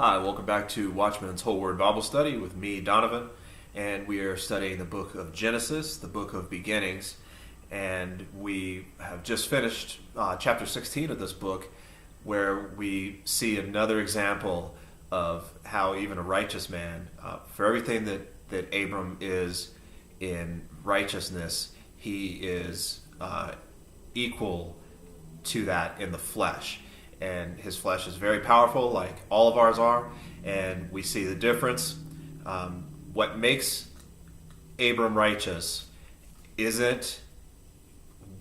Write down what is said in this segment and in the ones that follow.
Hi, welcome back to Watchman's Whole Word Bible Study with me, Donovan, and we are studying the book of Genesis, the book of beginnings, and we have just finished chapter 16 of this book, where we see another example of how even a righteous man, for everything that Abram is in righteousness, he is equal to that in the flesh. And his flesh is very powerful, like all of ours are, and we see the difference. What makes Abram righteous isn't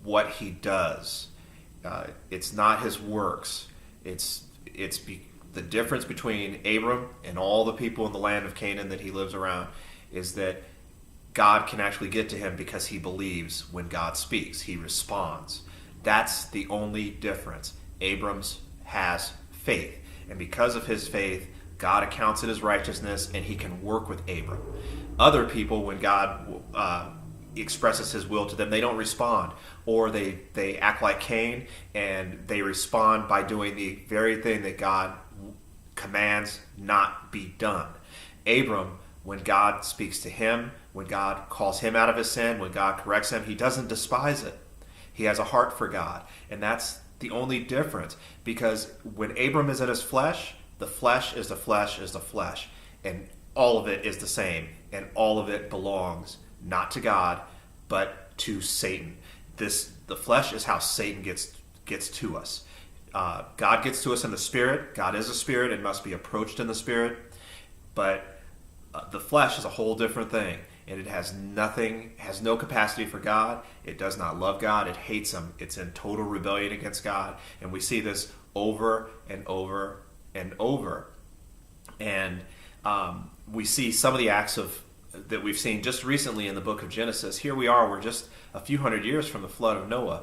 what he does. It's not his works. It's the difference between Abram and all the people in the land of Canaan that he lives around is that God can actually get to him because he believes when God speaks. He responds. That's the only difference. Abram's has faith, and because of his faith, God accounts it as righteousness, and he can work with Abram. Other people, when God expresses his will to them, they don't respond, or they act like Cain, and they respond by doing the very thing that God commands not be done. Abram, when God speaks to him, when God calls him out of his sin, when God corrects him, he doesn't despise it. He has a heart for God, and that's the only difference, because when Abram is in his flesh, the flesh is the flesh is the flesh, and all of it is the same, and all of it belongs not to God, but to Satan. The flesh is how Satan gets to us. God gets to us in the spirit. God is a spirit and must be approached in the spirit, but the flesh is a whole different thing. And it has no capacity for God. It does not love God. It hates Him. It's in total rebellion against God. And we see this over and over and over. And we see some of the acts that we've seen just recently in the book of Genesis. Here we are. We're just a few hundred years from the flood of Noah.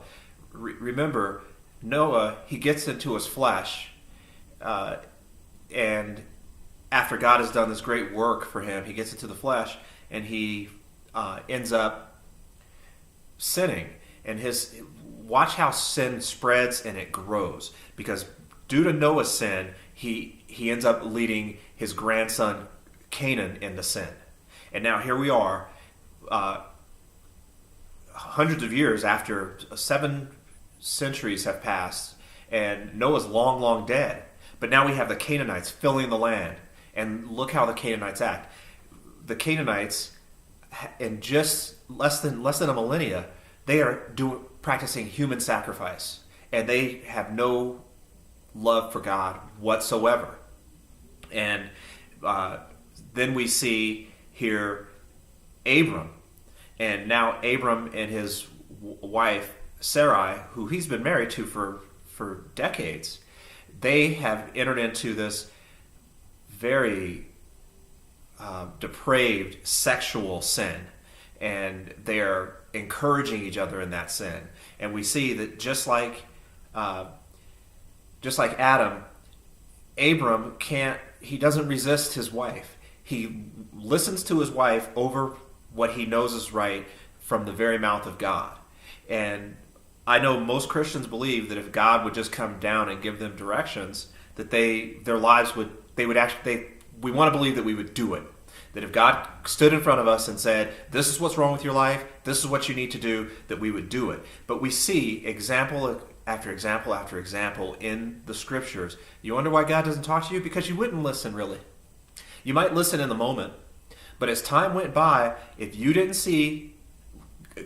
Remember, Noah, he gets into his flesh. And after God has done this great work for him, he gets into the flesh. And he ends up sinning. And watch how sin spreads and it grows. Because due to Noah's sin, he ends up leading his grandson Canaan into sin. And now here we are, hundreds of years after 7 centuries have passed, and Noah's long, long dead. But now we have the Canaanites filling the land. And look how the Canaanites act. The Canaanites, in just less than a millennia, they are practicing human sacrifice, and they have no love for God whatsoever. And then we see here Abram, and now Abram and his wife Sarai, who he's been married to for decades, they have entered into this very depraved sexual sin, and they are encouraging each other in that sin. And we see that just like Adam, Abram he doesn't resist his wife. He listens to his wife over what he knows is right from the very mouth of God. And I know most Christians believe that if God would just come down and give them directions, that their lives would we want to believe that we would do it. That if God stood in front of us and said, this is what's wrong with your life, this is what you need to do, that we would do it. But we see example after example after example in the scriptures. You wonder why God doesn't talk to you? Because you wouldn't listen, really. You might listen in the moment, but as time went by, if you didn't see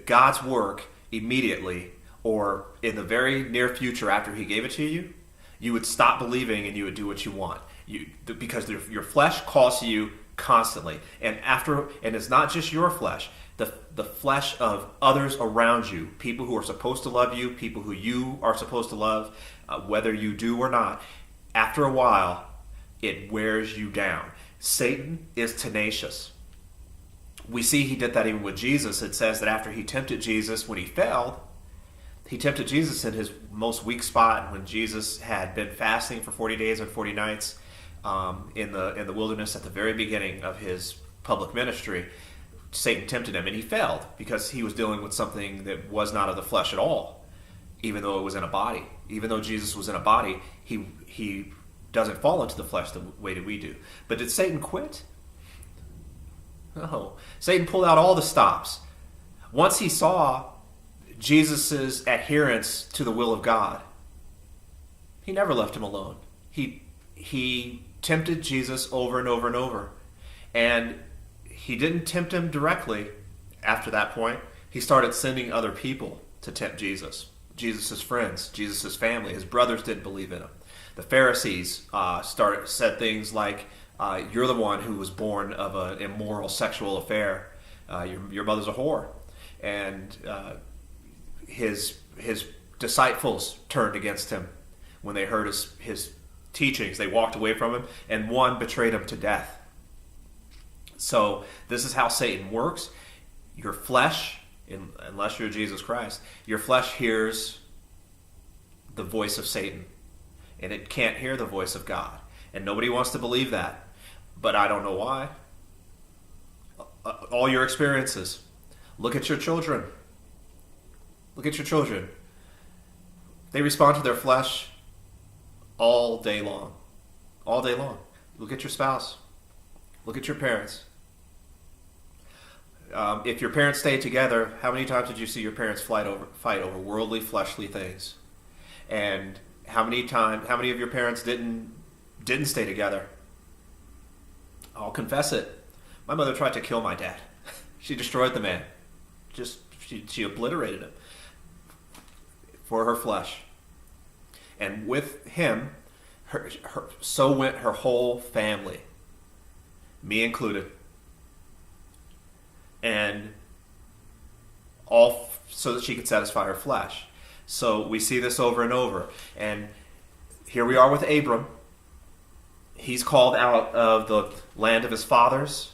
God's work immediately or in the very near future after He gave it to you, you would stop believing and you would do what you want. Because your flesh calls to you constantly, and it's not just your flesh, the flesh of others around you, people who are supposed to love you, people who you are supposed to love, whether you do or not. After a while, it wears you down. Satan is tenacious. We see he did that even with Jesus. It says that after he tempted Jesus, when he failed, he tempted Jesus in his most weak spot when Jesus had been fasting for 40 days and 40 nights. In the wilderness at the very beginning of his public ministry. Satan tempted him, and he failed because he was dealing with something that was not of the flesh at all, even though it was in a body. Even though Jesus was in a body, he doesn't fall into the flesh the way that we do. But did Satan quit? No. Satan pulled out all the stops. Once he saw Jesus' adherence to the will of God, he never left him alone. He tempted Jesus over and over and over. And he didn't tempt him directly after that point. He started sending other people to tempt Jesus. Jesus' friends, Jesus' family. His brothers didn't believe in him. The Pharisees said things like, you're the one who was born of an immoral sexual affair. Your mother's a whore. And his disciples turned against him when they heard his teachings. They walked away from him, and one betrayed him to death. So this is how Satan works. Your flesh, unless you're Jesus Christ, your flesh hears the voice of Satan, and it can't hear the voice of God. And nobody wants to believe that, but I don't know why. All your experiences. Look at your children. Look at your children. They respond to their flesh all day long. All day long. Look at your spouse. Look at your parents. If your parents stayed together, how many times did you see your parents fight over worldly, fleshly things? And how many of your parents didn't stay together? I'll confess it. My mother tried to kill my dad. She destroyed the man. She obliterated him for her flesh. And with him, so went her whole family, me included. And all so that she could satisfy her flesh. So we see this over and over. And here we are with Abram. He's called out of the land of his fathers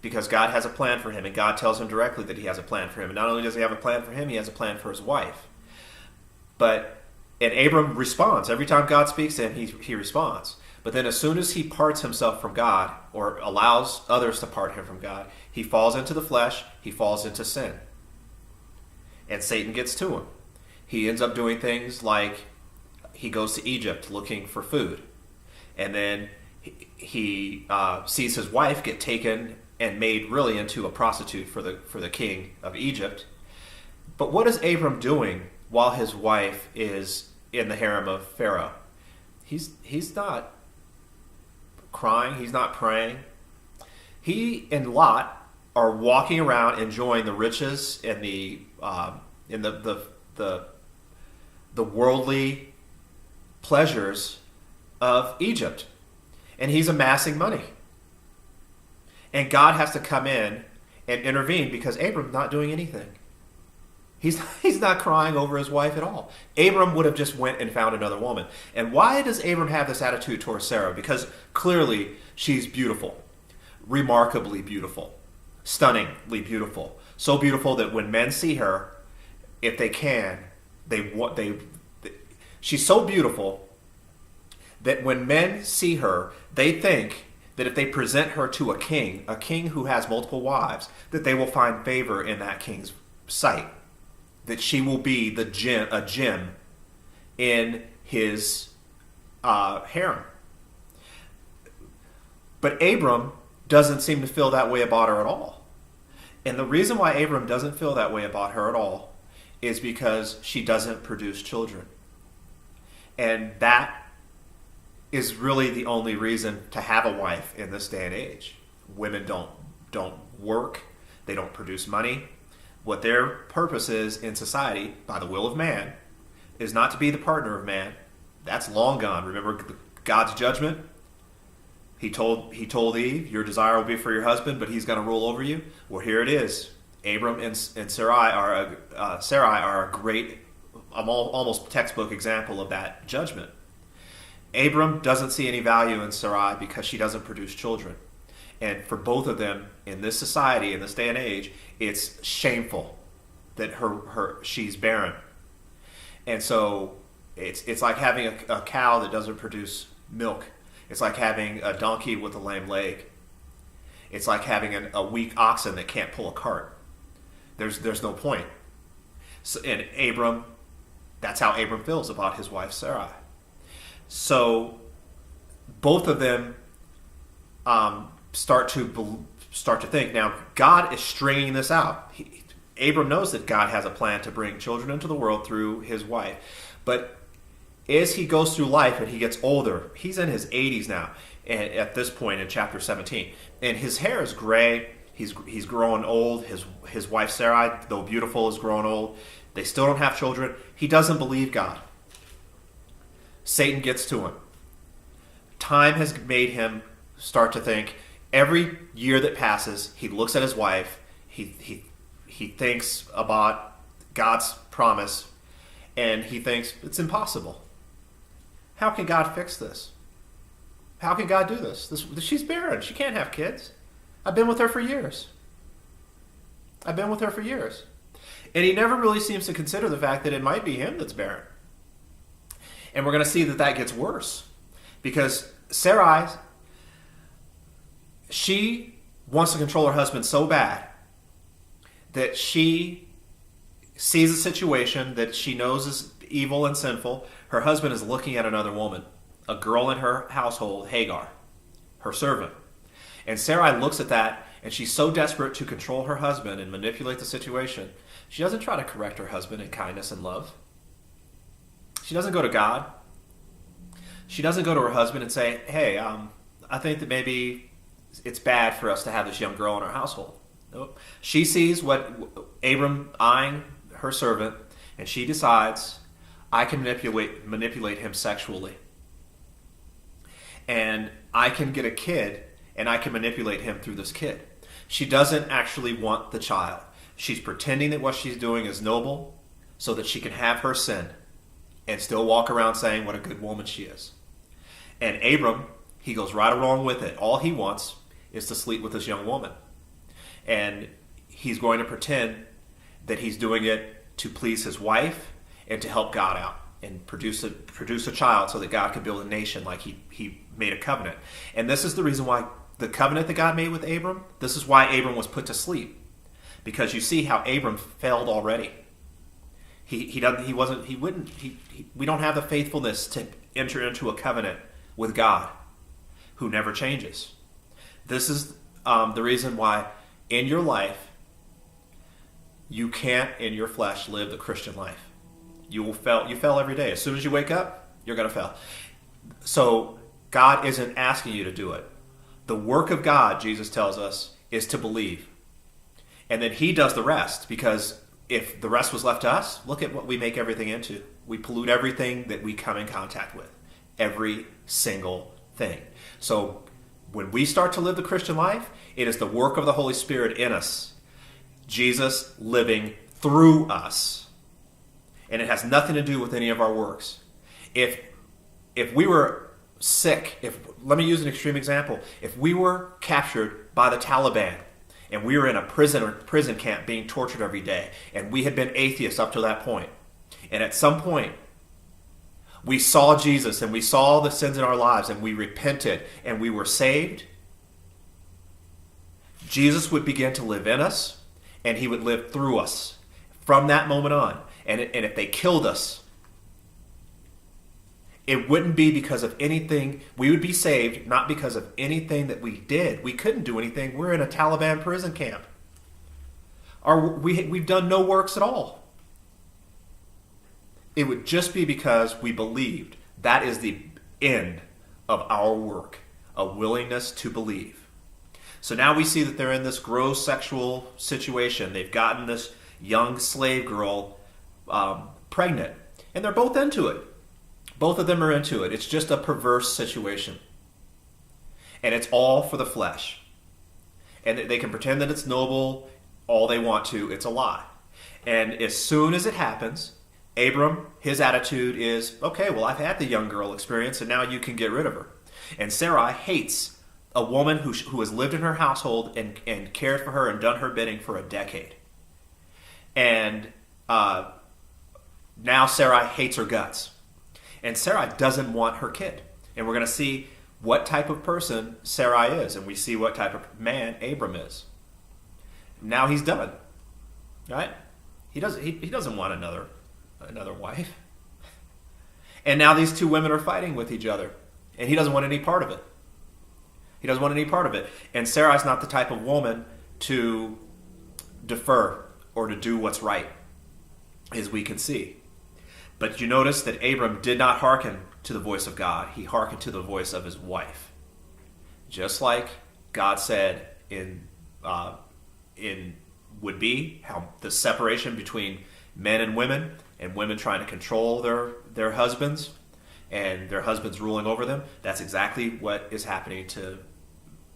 because God has a plan for him, and God tells him directly that he has a plan for him. And not only does he have a plan for him, he has a plan for his wife. And Abram responds. Every time God speaks to him, he responds. But then as soon as he parts himself from God, or allows others to part him from God, he falls into the flesh, he falls into sin. And Satan gets to him. He ends up doing things like he goes to Egypt looking for food. And then he sees his wife get taken and made really into a prostitute for the king of Egypt. But what is Abram doing while his wife is in the harem of Pharaoh? He's not crying. He's not praying. He and Lot are walking around enjoying the riches and the worldly pleasures of Egypt. And he's amassing money. And God has to come in and intervene because Abram's not doing anything. He's not crying over his wife at all. Abram would have just went and found another woman. And why does Abram have this attitude towards Sarah? Because clearly she's beautiful, remarkably beautiful, stunningly beautiful. So beautiful that when men see her, if they can, she's so beautiful that when men see her, they think that if they present her to a king who has multiple wives, that they will find favor in that king's sight. That she will be a gem in his harem. But Abram doesn't seem to feel that way about her at all. And the reason why Abram doesn't feel that way about her at all is because she doesn't produce children. And that is really the only reason to have a wife in this day and age. Women don't work. They don't produce money. What their purpose is in society, by the will of man, is not to be the partner of man. That's long gone. Remember God's judgment? He told Eve, your desire will be for your husband, but he's going to rule over you. Well, here it is. Abram and Sarai are a great, almost textbook example of that judgment. Abram doesn't see any value in Sarai because she doesn't produce children. And for both of them, in this society, in this day and age, it's shameful that she's barren. And so it's like having a cow that doesn't produce milk. It's like having a donkey with a lame leg. It's like having a weak oxen that can't pull a cart. There's no point. So, and that's how Abram feels about his wife Sarai. So both of them start to think. Now, God is stringing this out. Abram knows that God has a plan to bring children into the world through his wife. But as he goes through life and he gets older, he's in his 80s now, and at this point in chapter 17. And his hair is gray. He's growing old. His wife Sarah, though beautiful, is growing old. They still don't have children. He doesn't believe God. Satan gets to him. Time has made him start to think. Every year that passes, he looks at his wife. He thinks about God's promise, and he thinks it's impossible. How can God fix this? How can God do this? She's barren. She can't have kids. I've been with her for years. And he never really seems to consider the fact that it might be him that's barren. And we're going to see that gets worse. Because Sarai, she wants to control her husband so bad that she sees a situation that she knows is evil and sinful. Her husband is looking at another woman, a girl in her household, Hagar, her servant. And Sarai looks at that, and she's so desperate to control her husband and manipulate the situation, she doesn't try to correct her husband in kindness and love. She doesn't go to God. She doesn't go to her husband and say, hey, I think that maybe it's bad for us to have this young girl in our household. Nope. She sees what Abram eyeing her servant, and she decides, I can manipulate him sexually. And I can get a kid, and I can manipulate him through this kid. She doesn't actually want the child. She's pretending that what she's doing is noble so that she can have her sin and still walk around saying what a good woman she is. And Abram, he goes right along with it. All he wants is to sleep with this young woman. And he's going to pretend that he's doing it to please his wife and to help God out and produce a child so that God could build a nation like he made a covenant. And this is the reason why the covenant that God made with Abram, this is why Abram was put to sleep. Because you see how Abram failed already. We don't have the faithfulness to enter into a covenant with God who never changes. This is the reason why in your life you can't in your flesh live the Christian life. You fail every day. As soon as you wake up, you're going to fail. So God isn't asking you to do it. The work of God, Jesus tells us, is to believe. And then he does the rest, because if the rest was left to us, look at what we make everything into. We pollute everything that we come in contact with. Every single thing. So when we start to live the Christian life, it is the work of the Holy Spirit in us. Jesus living through us. And it has nothing to do with any of our works. If we were sick, let me use an extreme example. If we were captured by the Taliban, and we were in a prison camp being tortured every day, and we had been atheists up to that point, and at some point we saw Jesus and we saw the sins in our lives and we repented and we were saved, Jesus would begin to live in us and he would live through us from that moment on. And if they killed us, it wouldn't be because of anything. We would be saved not because of anything that we did. We couldn't do anything. We're in a Taliban prison camp. We've done no works at all. It would just be because we believed. That is the end of our work, a willingness to believe. So now we see that they're in this gross sexual situation. They've gotten this young slave girl pregnant, and they're both into it. Both of them are into it. It's just a perverse situation. And it's all for the flesh. And they can pretend that it's noble all they want to. It's a lie. And as soon as it happens, Abram, his attitude is, okay, well, I've had the young girl experience, and now you can get rid of her. And Sarai hates a woman who has lived in her household and cared for her and done her bidding for a decade. And now Sarai hates her guts. And Sarai doesn't want her kid. And we're going to see what type of person Sarai is. And we see what type of man Abram is. Now he's done. Right? He doesn't want another wife. And now these two women are fighting with each other. and he doesn't want any part of it. He doesn't want any part of it. And Sarai's not the type of woman to defer or to do what's right, as we can see. But you notice that Abram did not hearken to the voice of God. He hearkened to the voice of his wife. Just like God said in would be how the separation between men and women trying to control their husbands and their husbands ruling over them. That's exactly what is happening to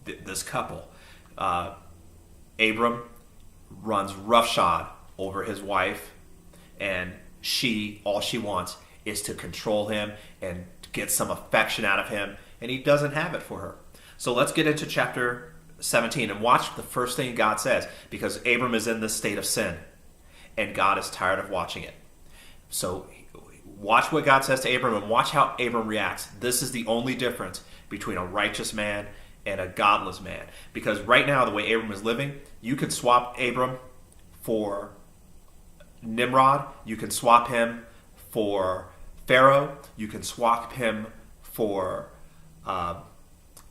this couple. Abram runs roughshod over his wife, and all she wants is to control him and get some affection out of him, and he doesn't have it for her. So let's get into chapter 17 and watch the first thing God says, because Abram is in this state of sin, and God is tired of watching it. So watch what God says to Abram and watch how Abram reacts. This is the only difference between a righteous man and a godless man. Because right now, the way Abram is living, you could swap Abram for Nimrod. You can swap him for Pharaoh. You can swap him for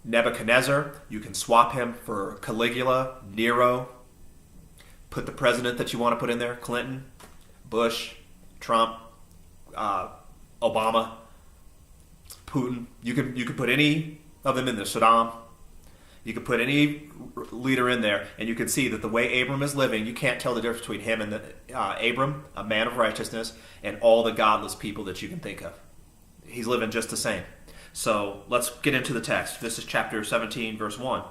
Nebuchadnezzar. You can swap him for Caligula, Nero. Put the president that you want to put in there, Clinton, Bush, Trump, Obama, Putin. You could put any of them in there, Saddam. You could put any leader in there, and you can see that the way Abram is living, you can't tell the difference between him and Abram, a man of righteousness, and all the godless people that you can think of. He's living just the same. So let's get into the text. This is chapter 17, verse 1.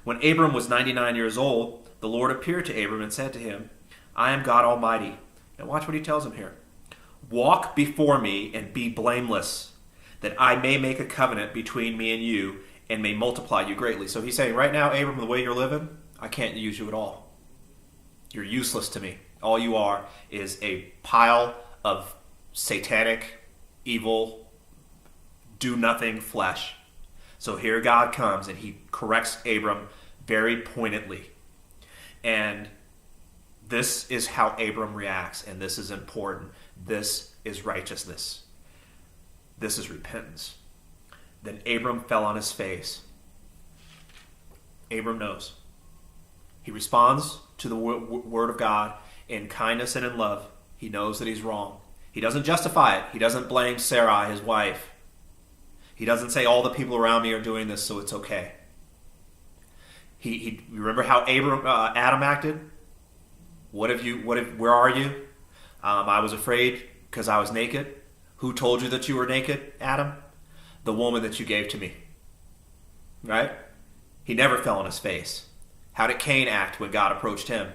When Abram was 99 years old, the Lord appeared to Abram and said to him, I am God Almighty. And watch what he tells him here. Walk before me and be blameless, that I may make a covenant between me and you, and may multiply you greatly. So he's saying, right now, Abram, the way you're living, I can't use you at all. You're useless to me. All you are is a pile of satanic, evil, do-nothing flesh. So here God comes, and he corrects Abram very pointedly. And this is how Abram reacts, and this is important. This is righteousness. This is repentance. Then Abram fell on his face. Abram knows. He responds to the word of God in kindness and in love. He knows that he's wrong. He doesn't justify it. He doesn't blame Sarai, his wife. He doesn't say all the people around me are doing this, so it's okay. He remember how Adam acted? Where are you? I was afraid because I was naked. Who told you that you were naked, Adam? The woman that you gave to me. Right? He never fell on his face. How did Cain act when God approached him?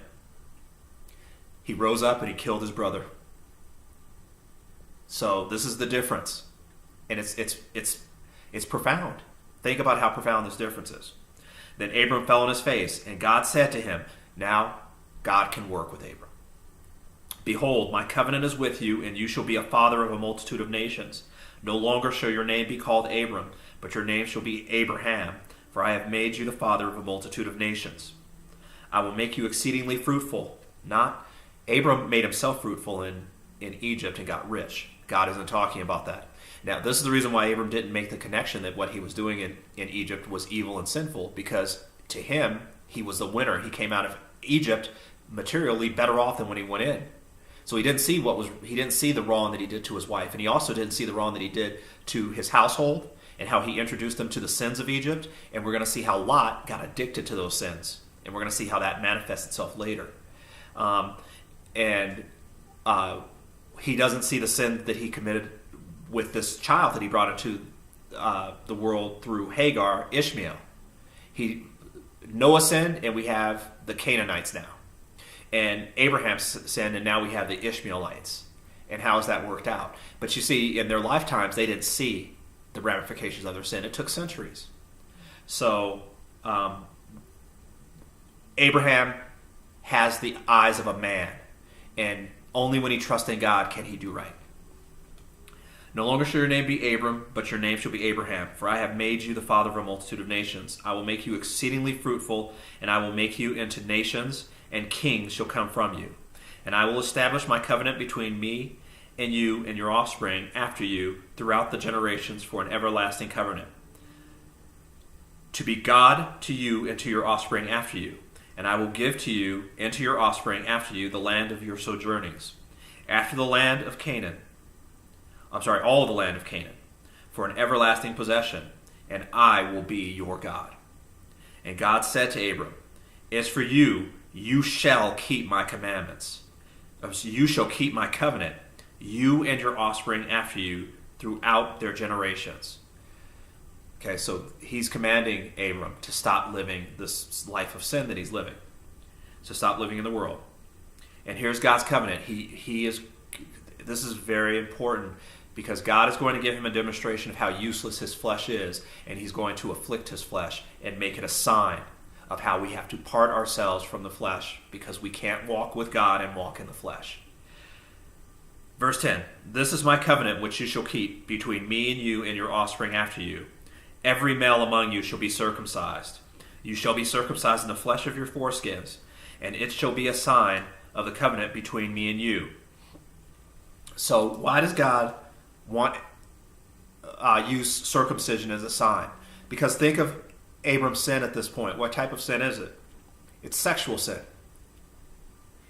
He rose up and he killed his brother. So this is the difference. And it's profound. Think about how profound this difference is. Then Abram fell on his face, and God said to him, now God can work with Abram. Behold, my covenant is with you, and you shall be a father of a multitude of nations. No longer shall your name be called Abram, but your name shall be Abraham, for I have made you the father of a multitude of nations. I will make you exceedingly fruitful. Abram made himself fruitful in Egypt and got rich. God isn't talking about that. Now, this is the reason why Abram didn't make the connection that what he was doing in Egypt was evil and sinful, because to him, he was the winner. He came out of Egypt materially better off than when he went in. So he didn't see the wrong that he did to his wife, and he also didn't see the wrong that he did to his household and how he introduced them to the sins of Egypt. And we're going to see how Lot got addicted to those sins, and we're going to see how that manifests itself later. He doesn't see the sin that he committed with this child that he brought into the world through Hagar, Ishmael. Noah sinned, and we have the Canaanites now. And Abraham sinned, and now we have the Ishmaelites. And how has that worked out? But you see, in their lifetimes, they didn't see the ramifications of their sin. It took centuries. So Abraham has the eyes of a man, and only when he trusts in God can he do right. No longer shall your name be Abram, but your name shall be Abraham, for I have made you the father of a multitude of nations. I will make you exceedingly fruitful, and I will make you into nations, and kings shall come from you. And I will establish my covenant between me and you and your offspring after you throughout the generations for an everlasting covenant. to be God to you and to your offspring after you. And I will give to you and to your offspring after you the land of your sojournings, after the land of Canaan. All the land of Canaan, for an everlasting possession, and I will be your God. And God said to Abram, as for you, you shall keep my commandments. You shall keep my covenant, you and your offspring after you, throughout their generations. Okay, so he's commanding Abram to stop living this life of sin that he's living. To stop living in the world. And here's God's covenant. This is very important because God is going to give him a demonstration of how useless his flesh is, and he's going to afflict his flesh and make it a sign of how we have to part ourselves from the flesh because we can't walk with God and walk in the flesh. Verse 10, this is my covenant which you shall keep between me and you and your offspring after you. Every male among you shall be circumcised. You shall be circumcised in the flesh of your foreskins, and it shall be a sign of the covenant between me and you. So why does God use circumcision as a sign? Because think of Abram's sin at this point. What type of sin is it? It's sexual sin.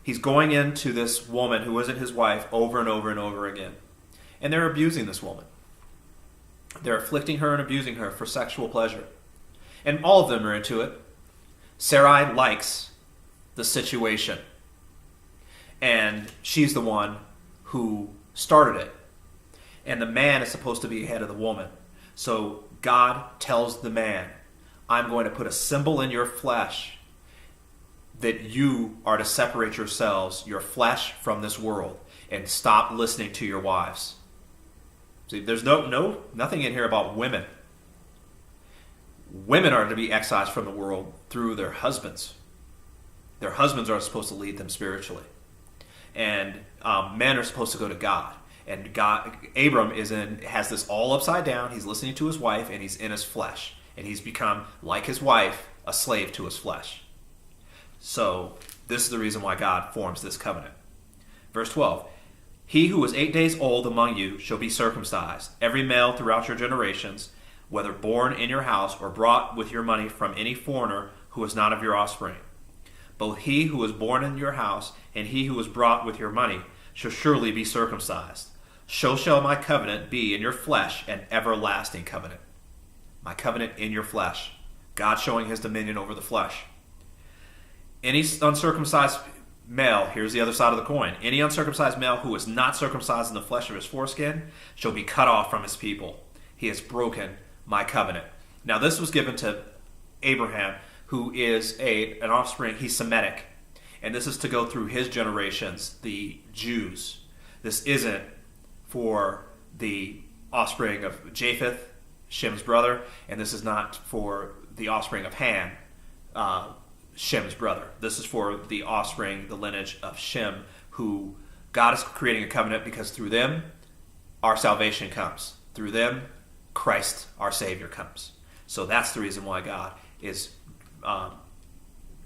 He's going into this woman who isn't his wife over and over and over again. And they're abusing this woman. They're afflicting her and abusing her for sexual pleasure. And all of them are into it. Sarai likes the situation. And she's the one who started it. And the man is supposed to be ahead of the woman. So God tells the man, I'm going to put a symbol in your flesh that you are to separate yourselves, your flesh, from this world and stop listening to your wives. See, there's nothing in here about women. Women are to be excised from the world through their husbands. Their husbands are supposed to lead them spiritually. And men are supposed to go to God. And Abram has this all upside down. He's listening to his wife, and he's in his flesh. And he's become, like his wife, a slave to his flesh. So this is the reason why God forms this covenant. Verse 12, he who is 8 days old among you shall be circumcised, every male throughout your generations, whether born in your house or brought with your money from any foreigner who is not of your offspring. Both he who is born in your house and he who is brought with your money shall surely be circumcised. So shall my covenant be in your flesh, an everlasting covenant. My covenant in your flesh. God showing his dominion over the flesh. Any uncircumcised male, here's the other side of the coin, any uncircumcised male who is not circumcised in the flesh of his foreskin shall be cut off from his people. He has broken my covenant. Now this was given to Abraham, who is an offspring, he's Semitic. And this is to go through his generations, the Jews. This isn't for the offspring of Japheth, Shem's brother, and this is not for the offspring of Ham, Shem's brother. This is for the offspring, the lineage of Shem, who God is creating a covenant because through them, our salvation comes. Through them, Christ, our Savior, comes. So that's the reason why God is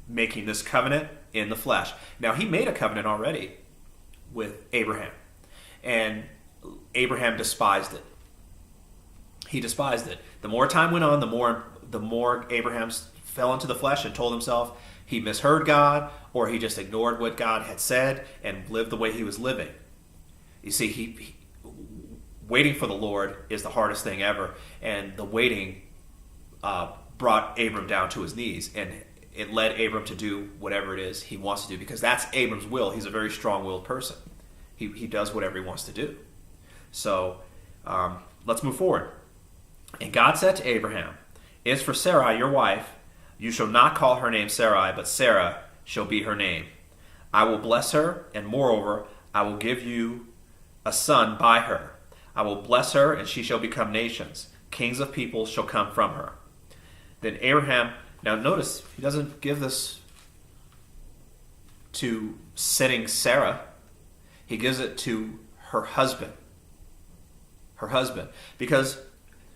making this covenant in the flesh. Now, he made a covenant already with Abraham, and Abraham despised it. He despised it. The more time went on, the more Abraham fell into the flesh and told himself he misheard God, or he just ignored what God had said and lived the way he was living. You see, waiting for the Lord is the hardest thing ever, and the waiting brought Abram down to his knees, and it led Abram to do whatever it is he wants to do, because that's Abram's will. He's a very strong-willed person. He does whatever he wants to do. So let's move forward. And God said to Abraham, as for Sarai, your wife, you shall not call her name Sarai, but Sarah shall be her name. I will bless her, and moreover, I will give you a son by her. I will bless her, and she shall become nations. Kings of peoples shall come from her. Then Abraham, now notice, he doesn't give this to sinning Sarah. He gives it to her husband. Her husband. Because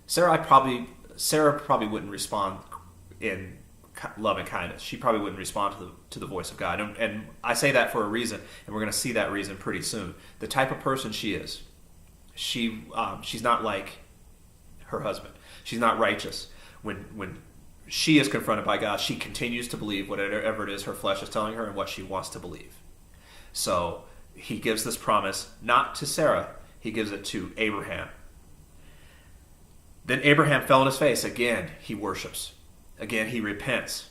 Sarah probably wouldn't respond in love and kindness. She probably wouldn't respond to the voice of God. And I say that for a reason, and we're going to see that reason pretty soon. The type of person she is, she's not like her husband. She's not righteous. When she is confronted by God. She continues to believe whatever it is her flesh is telling her and what she wants to believe. So he gives this promise not to Sarah. He gives it to Abraham. Then Abraham fell on his face. Again, he worships. Again, he repents.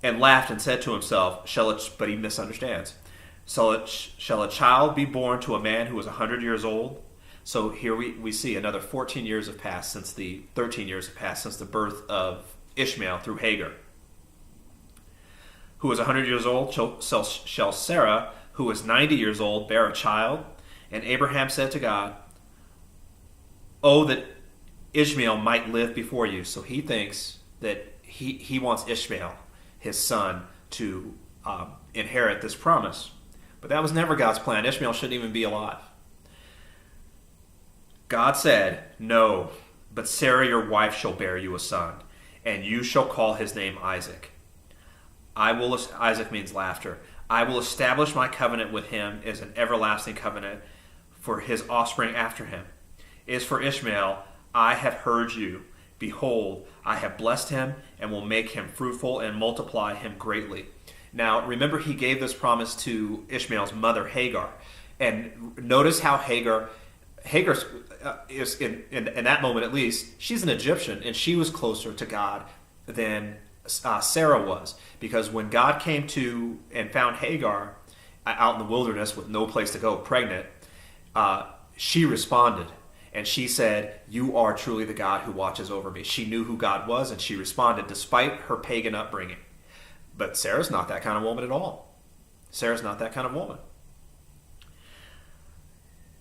And laughed and said to himself, but he misunderstands. Shall a child be born to a man who is 100 years old? So here we see another 14 years have passed since the 13 years have passed since the birth of Ishmael through Hagar. Who is 100 years old, shall Sarah, who is 90 years old, bear a child? And Abraham said to God, "Oh, that Ishmael might live before you." So he thinks that he wants Ishmael, his son, to inherit this promise. But that was never God's plan. Ishmael shouldn't even be alive. God said, "No, but Sarah your wife shall bear you a son, and you shall call his name Isaac. Isaac means laughter. I will establish my covenant with him as an everlasting covenant for his offspring after him. As for Ishmael, I have heard you. Behold, I have blessed him and will make him fruitful and multiply him greatly." Now, remember, he gave this promise to Ishmael's mother, Hagar. And notice how Hagar is, in that moment at least, she's an Egyptian, and she was closer to God than Sarah was. Because when God came to and found Hagar out in the wilderness with no place to go, pregnant, she responded. And she said, "You are truly the God who watches over me." She knew who God was, and she responded despite her pagan upbringing. But Sarah's not that kind of woman at all. Sarah's not that kind of woman.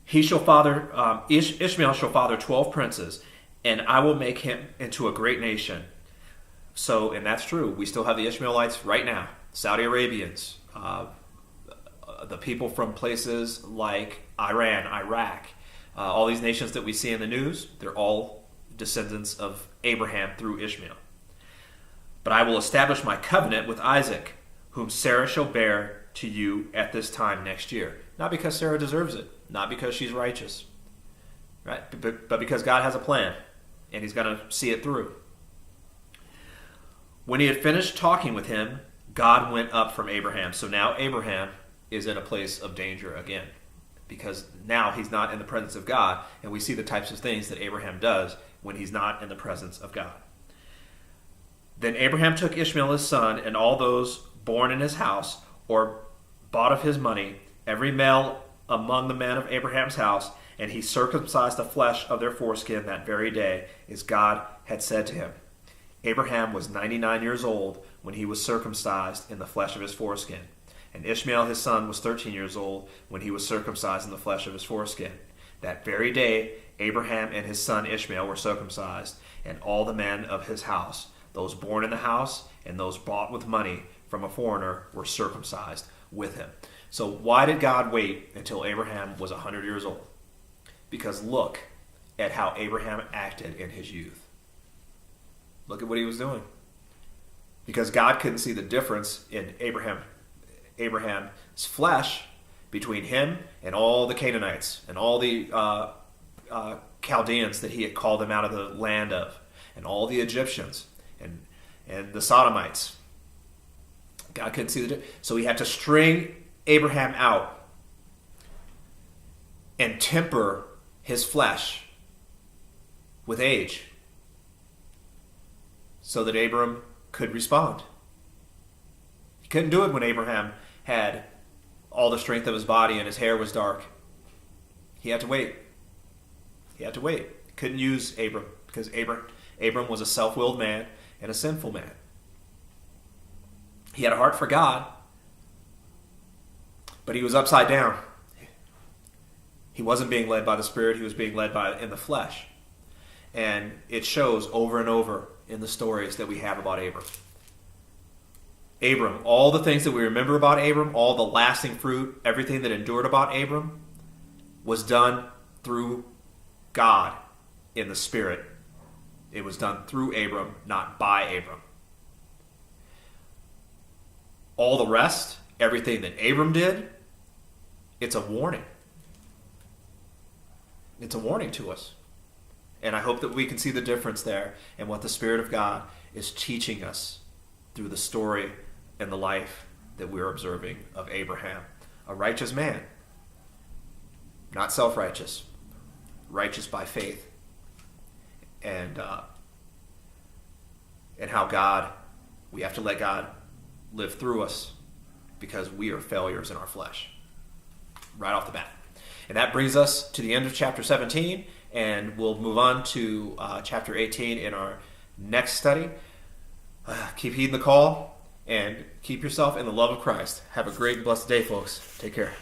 Ishmael shall father 12 princes, and I will make him into a great nation. So, and that's true. We still have the Ishmaelites right now. Saudi Arabians, the people from places like Iran, Iraq, all these nations that we see in the news, they're all descendants of Abraham through Ishmael. "But I will establish my covenant with Isaac, whom Sarah shall bear to you at this time next year." Not because Sarah deserves it, not because she's righteous, right? But because God has a plan, and he's going to see it through. When he had finished talking with him, God went up from Abraham. So now Abraham is in a place of danger again, because now he's not in the presence of God, and we see the types of things that Abraham does when he's not in the presence of God. "Then Abraham took Ishmael his son, and all those born in his house, or bought of his money, every male among the men of Abraham's house, and he circumcised the flesh of their foreskin that very day, as God had said to him. Abraham was 99 years old when he was circumcised in the flesh of his foreskin. And Ishmael his son was 13 years old when he was circumcised in the flesh of his foreskin. That very day Abraham and his son Ishmael were circumcised, and all the men of his house, those born in the house and those bought with money from a foreigner, were circumcised with him." So why did God wait until Abraham was 100 years old? Because look at how Abraham acted in his youth. Look at what he was doing. Because God couldn't see the difference in Abraham's flesh between him and all the Canaanites and all the Chaldeans that he had called them out of the land of, and all the Egyptians and the Sodomites. God couldn't see the difference. So he had to string Abraham out and temper his flesh with age so that Abram could respond. He couldn't do it when Abraham had all the strength of his body and his hair was dark. He had to wait. He had to wait. Couldn't use Abram because Abram was a self-willed man and a sinful man. He had a heart for God, but he was upside down. He wasn't being led by the Spirit. He was being led in the flesh. And it shows over and over in the stories that we have about Abram. Abram, all the things that we remember about Abram, all the lasting fruit, everything that endured about Abram was done through God in the Spirit. It was done through Abram, not by Abram. All the rest, everything that Abram did, it's a warning. It's a warning to us. And I hope that we can see the difference there and what the Spirit of God is teaching us through the story and the life that we're observing of Abraham, a righteous man, not self-righteous, righteous by faith, and how we have to let God live through us because we are failures in our flesh, right off the bat. And that brings us to the end of chapter 17, and we'll move on to chapter 18 in our next study. Keep heeding the call, and keep yourself in the love of Christ. Have a great, blessed day, folks. Take care.